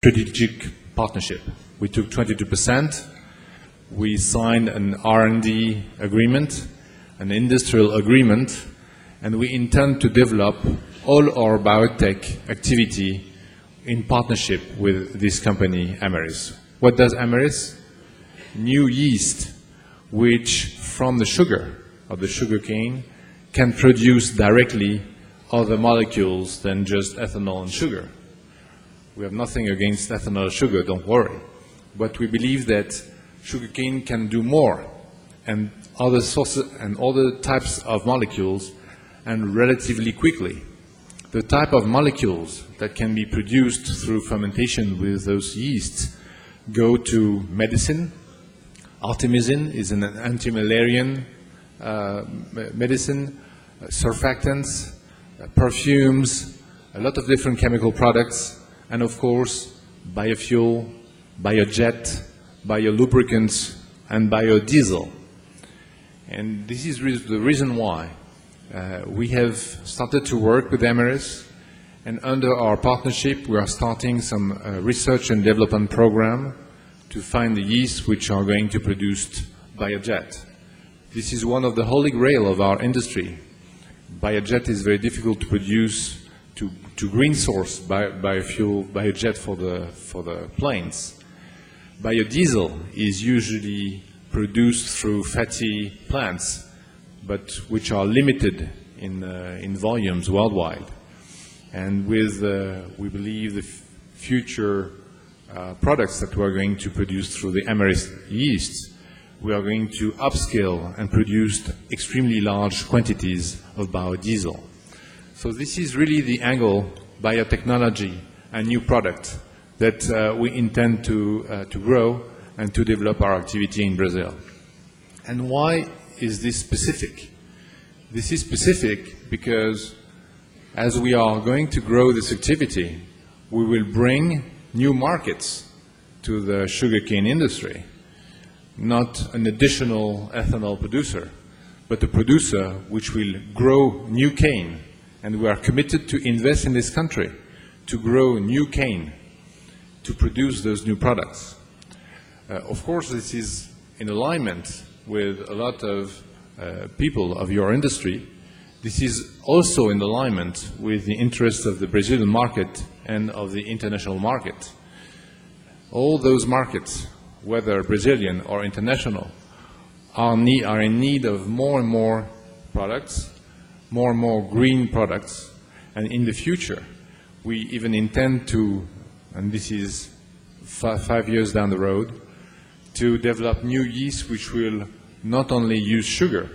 strategic partnership. We took 22%. We signed an R&D agreement, an industrial agreement, and we intend to develop all our biotech activity in partnership with this company, Amyris. What does Amyris? New yeast, which from the sugar of the sugarcane can produce directly other molecules than just ethanol and sugar. We have nothing against ethanol and sugar, don't worry. But we believe that sugarcane can do more and other sources and other types of molecules and relatively quickly. The type of molecules that can be produced through fermentation with those yeasts go to medicine. Artemisinin is an anti-malarian medicine, surfactants, perfumes, a lot of different chemical products, and of course, biofuel, biojet, biolubricants, and biodiesel. And this is the reason why we have started to work with Amyris, and under our partnership, we are starting some research and development program to find the yeasts which are going to produce biojet. This is one of the holy grail of our industry. Biojet is very difficult to produce to green source biofuel, biojet for the planes. Biodiesel is usually produced through fatty plants, but which are limited in volumes worldwide. And with, we believe, the future products that we are going to produce through the Amyris yeasts, we are going to upscale and produce extremely large quantities of biodiesel. So this is really the angle, biotechnology, a new product that we intend to grow and to develop our activity in Brazil. And why is this specific? This is specific because as we are going to grow this activity, we will bring new markets to the sugarcane industry. Not an additional ethanol producer, but a producer which will grow new cane. And we are committed to invest in this country to grow new cane, to produce those new products. Of course, this is in alignment with a lot of people of your industry. This is also in alignment with the interests of the Brazilian market and of the international market. All those markets, whether Brazilian or international, are in need of more and more products, more and more green products, and in the future, we even intend to, and this is 5 years down the road, to develop new yeasts which will not only use sugar,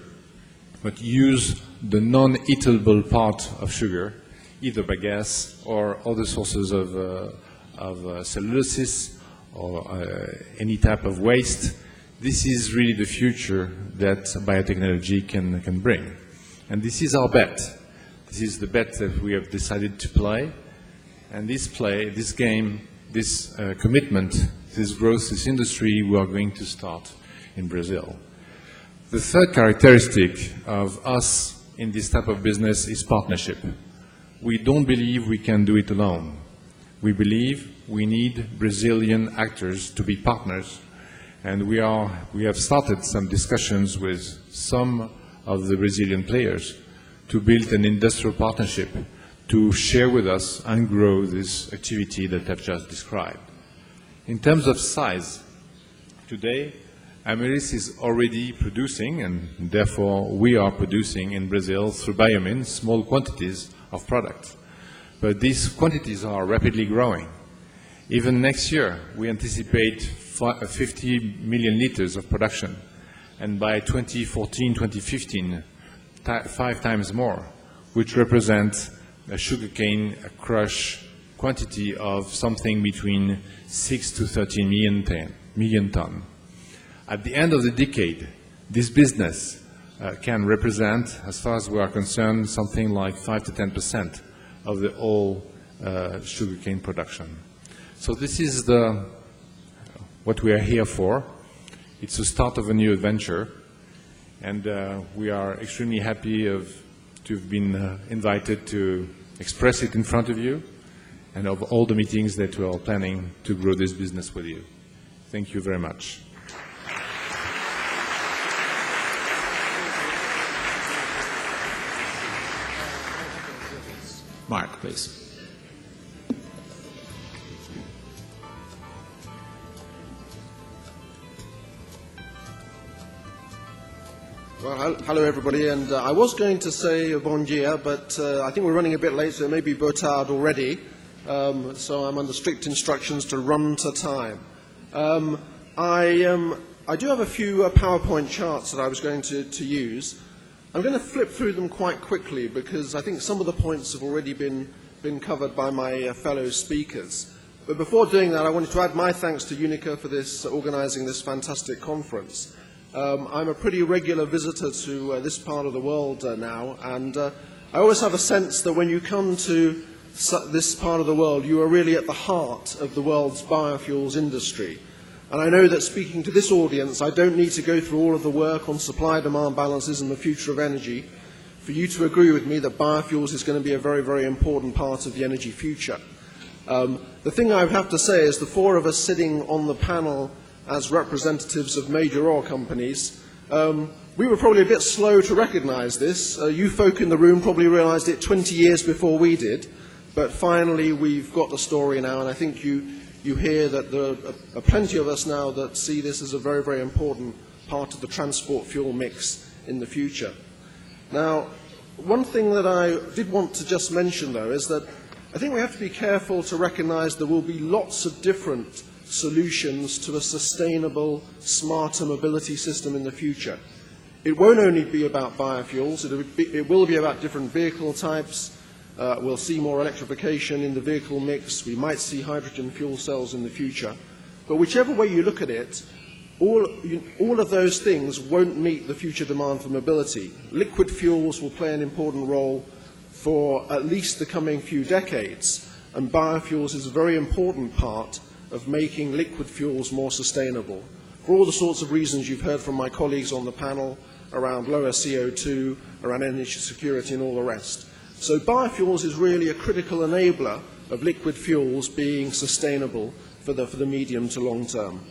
but use the non-eatable part of sugar, either by gas or other sources of cellulosis or any type of waste. This is really the future that biotechnology can bring. And this is our bet. This is the bet that we have decided to play. And this game, this commitment, this growth, this industry, we are going to start in Brazil. The third characteristic of us in this type of business is partnership. We don't believe we can do it alone. We believe we need Brazilian actors to be partners, and we have started some discussions with some of the Brazilian players to build an industrial partnership to share with us and grow this activity that I've just described. In terms of size, today, Amyris is already producing, and therefore we are producing in Brazil through Biomin small quantities of products. But these quantities are rapidly growing. Even next year, we anticipate 50 million liters of production, and by 2014, 2015, 5 times more, which represents a sugarcane crush quantity of something between 6 to 13 million tons. At the end of the decade, this business can represent, as far as we are concerned, something like 5 to 10% of the whole sugarcane production. So this is what we are here for. It's the start of a new adventure, and we are extremely happy to have been invited to express it in front of you. and of all the meetings that we are planning to grow this business with you. Thank you very much. Mark, please. Well, hello everybody, and I was going to say bon dia, but I think we're running a bit late, so it may be beau tard already, so I'm under strict instructions to run to time. I do have a few PowerPoint charts that I was going to use. I'm going to flip through them quite quickly because I think some of the points have already been covered by my fellow speakers. But before doing that, I wanted to add my thanks to UNICA for organising this fantastic conference. I'm a pretty regular visitor to this part of the world now, and I always have a sense that when you come to this part of the world, you are really at the heart of the world's biofuels industry. And I know that speaking to this audience, I don't need to go through all of the work on supply-demand balances and the future of energy for you to agree with me that biofuels is going to be a very, very important part of the energy future. The thing I would have to say is the four of us sitting on the panel as representatives of major oil companies, we were probably a bit slow to recognize this. You folk in the room probably realized it 20 years before we did, but finally we've got the story now, and I think you hear that there are plenty of us now that see this as a very, very important part of the transport fuel mix in the future. Now, one thing that I did want to just mention, though, is that I think we have to be careful to recognize there will be lots of different solutions to a sustainable, smarter mobility system in the future. It won't only be about biofuels, it will be about different vehicle types. We'll see more electrification in the vehicle mix. We might see hydrogen fuel cells in the future. But whichever way you look at it, all of those things won't meet the future demand for mobility. Liquid fuels will play an important role for at least the coming few decades, and biofuels is a very important part of making liquid fuels more sustainable. For all the sorts of reasons you've heard from my colleagues on the panel around lower CO2, around energy security and all the rest. So biofuels is really a critical enabler of liquid fuels being sustainable for the medium to long term.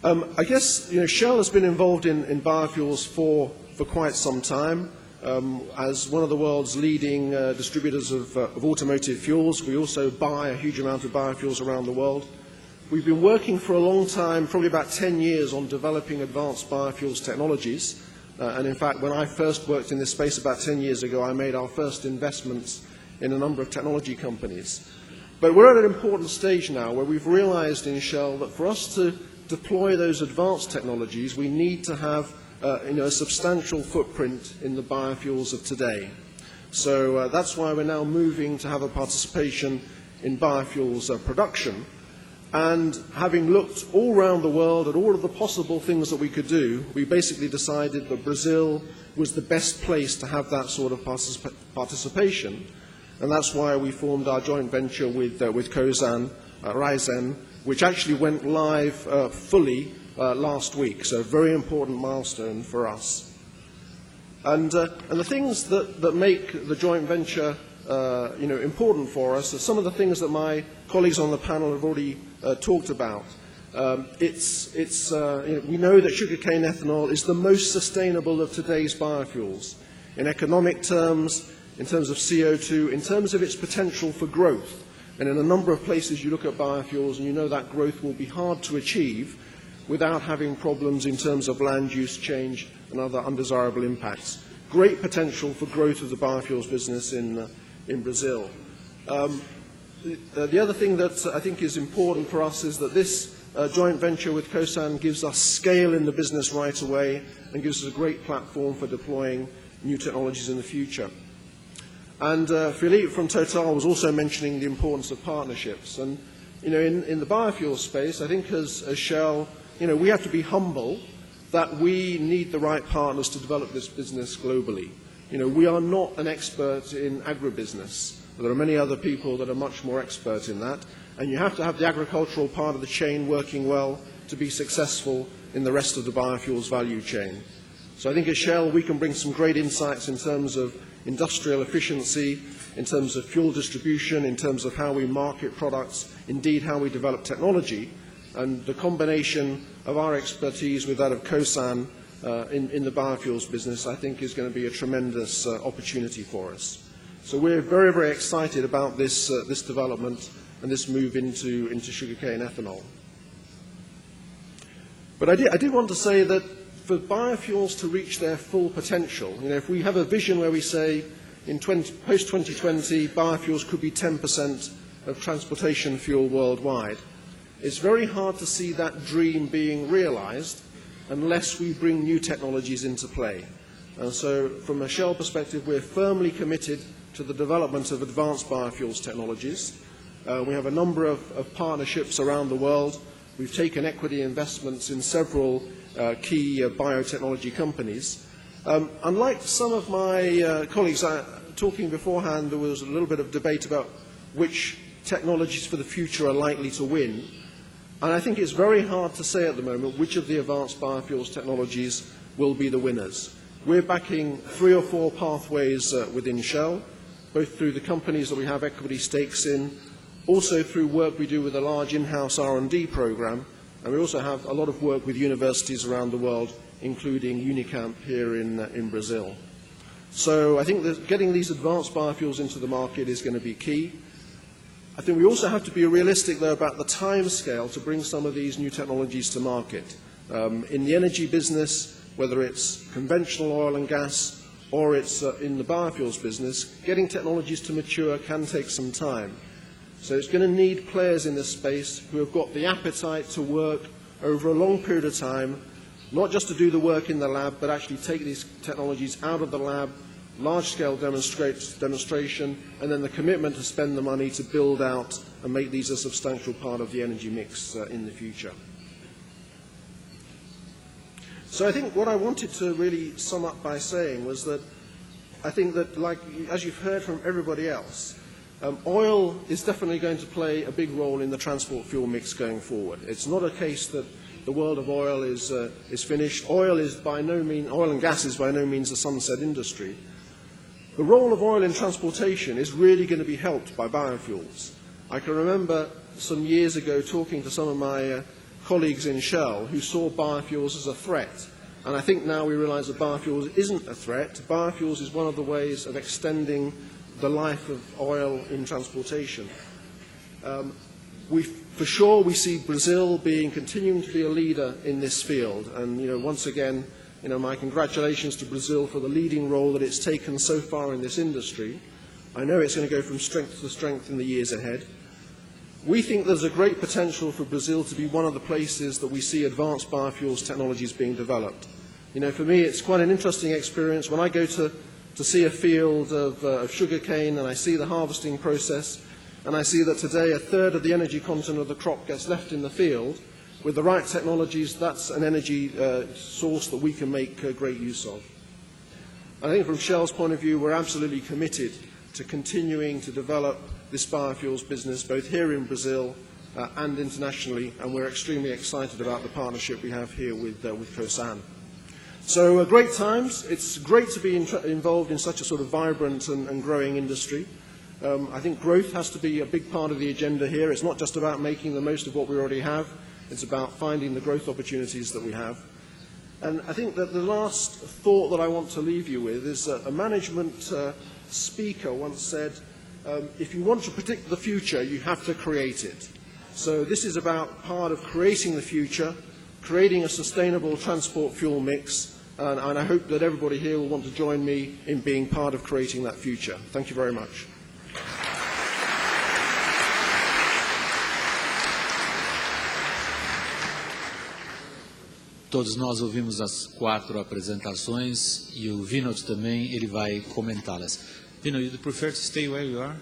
I guess Shell has been involved in biofuels for quite some time. As one of the world's leading distributors of automotive fuels, we also buy a huge amount of biofuels around the world. We've been working for a long time, probably about 10 years, on developing advanced biofuels technologies. And in fact, when I first worked in this space about 10 years ago, I made our first investments in a number of technology companies. But we're at an important stage now where we've realized in Shell that for us to deploy those advanced technologies, we need to have a substantial footprint in the biofuels of today. So that's why we're now moving to have a participation in biofuels production. And having looked all around the world at all of the possible things that we could do, we basically decided that Brazil was the best place to have that sort of participation. And that's why we formed our joint venture with Cosan, Raizen, which actually went live fully last week, so a very important milestone for us. And the things that make the joint venture important for us are some of the things that my colleagues on the panel have already talked about. We know that sugarcane ethanol is the most sustainable of today's biofuels. In economic terms, in terms of CO2, in terms of its potential for growth. And in a number of places you look at biofuels and you know that growth will be hard to achieve without having problems in terms of land use change and other undesirable impacts. Great potential for growth of the biofuels business in Brazil. The other thing that I think is important for us is that this joint venture with Cosan gives us scale in the business right away and gives us a great platform for deploying new technologies in the future. And Philippe from Total was also mentioning the importance of partnerships. And in the biofuel space, I think as Shell, we have to be humble that we need the right partners to develop this business globally. We are not an expert in agribusiness. There are many other people that are much more expert in that, and you have to have the agricultural part of the chain working well to be successful in the rest of the biofuels value chain. So I think at Shell we can bring some great insights in terms of industrial efficiency, in terms of fuel distribution, in terms of how we market products, indeed how we develop technology. And the combination of our expertise with that of Khosan in the biofuels business, I think, is going to be a tremendous opportunity for us. So we're very, very excited about this development and this move into sugarcane ethanol. But I did want to say that for biofuels to reach their full potential, if we have a vision where we say in post-2020 biofuels could be 10% of transportation fuel worldwide, it's very hard to see that dream being realized unless we bring new technologies into play. And so from a Shell perspective, we're firmly committed to the development of advanced biofuels technologies. We have a number of partnerships around the world. We've taken equity investments in several key biotechnology companies. Unlike some of my colleagues talking beforehand, there was a little bit of debate about which technologies for the future are likely to win. And I think it's very hard to say at the moment which of the advanced biofuels technologies will be the winners. We're backing 3 or 4 pathways within Shell, both through the companies that we have equity stakes in, also through work we do with a large in-house R&D program, and we also have a lot of work with universities around the world, including Unicamp here in Brazil. So I think that getting these advanced biofuels into the market is going to be key. I think we also have to be realistic, though, about the time scale to bring some of these new technologies to market. In the energy business, whether it's conventional oil and gas or it's in the biofuels business, getting technologies to mature can take some time. So it's going to need players in this space who have got the appetite to work over a long period of time, not just to do the work in the lab, but actually take these technologies out of the lab, large-scale demonstration, and then the commitment to spend the money to build out and make these a substantial part of the energy mix in the future. So I think what I wanted to really sum up by saying was that I think that, as you've heard from everybody else, oil is definitely going to play a big role in the transport fuel mix going forward. It's not a case that the world of oil is finished. Oil and gas is by no means a sunset industry. The role of oil in transportation is really going to be helped by biofuels. I can remember some years ago talking to some of my colleagues in Shell who saw biofuels as a threat. And I think now we realize that biofuels isn't a threat. Biofuels is one of the ways of extending the life of oil in transportation. For sure, we see Brazil continuing to be a leader in this field. And, once again, my congratulations to Brazil for the leading role that it's taken so far in this industry. I know it's going to go from strength to strength in the years ahead. We think there's a great potential for Brazil to be one of the places that we see advanced biofuels technologies being developed. For me, it's quite an interesting experience. When I go to see a field of sugarcane and I see the harvesting process, and I see that today a third of the energy content of the crop gets left in the field, with the right technologies, that's an energy source that we can make great use of. I think from Shell's point of view, we're absolutely committed to continuing to develop this biofuels business, both here in Brazil and internationally, and we're extremely excited about the partnership we have here with Khosan. So great times. It's great to be involved in such a sort of vibrant and growing industry. I think growth has to be a big part of the agenda here. It's not just about making the most of what we already have. It's about finding the growth opportunities that we have. And I think that the last thought that I want to leave you with is a management speaker once said, if you want to predict the future, you have to create it. So this is about part of creating the future, creating a sustainable transport fuel mix, and I hope that everybody here will want to join me in being part of creating that future. Thank you very much. Todos nós ouvimos as 4 apresentações e o Vinod também, ele vai comentá-las. Vinod, you prefer to stay where you are?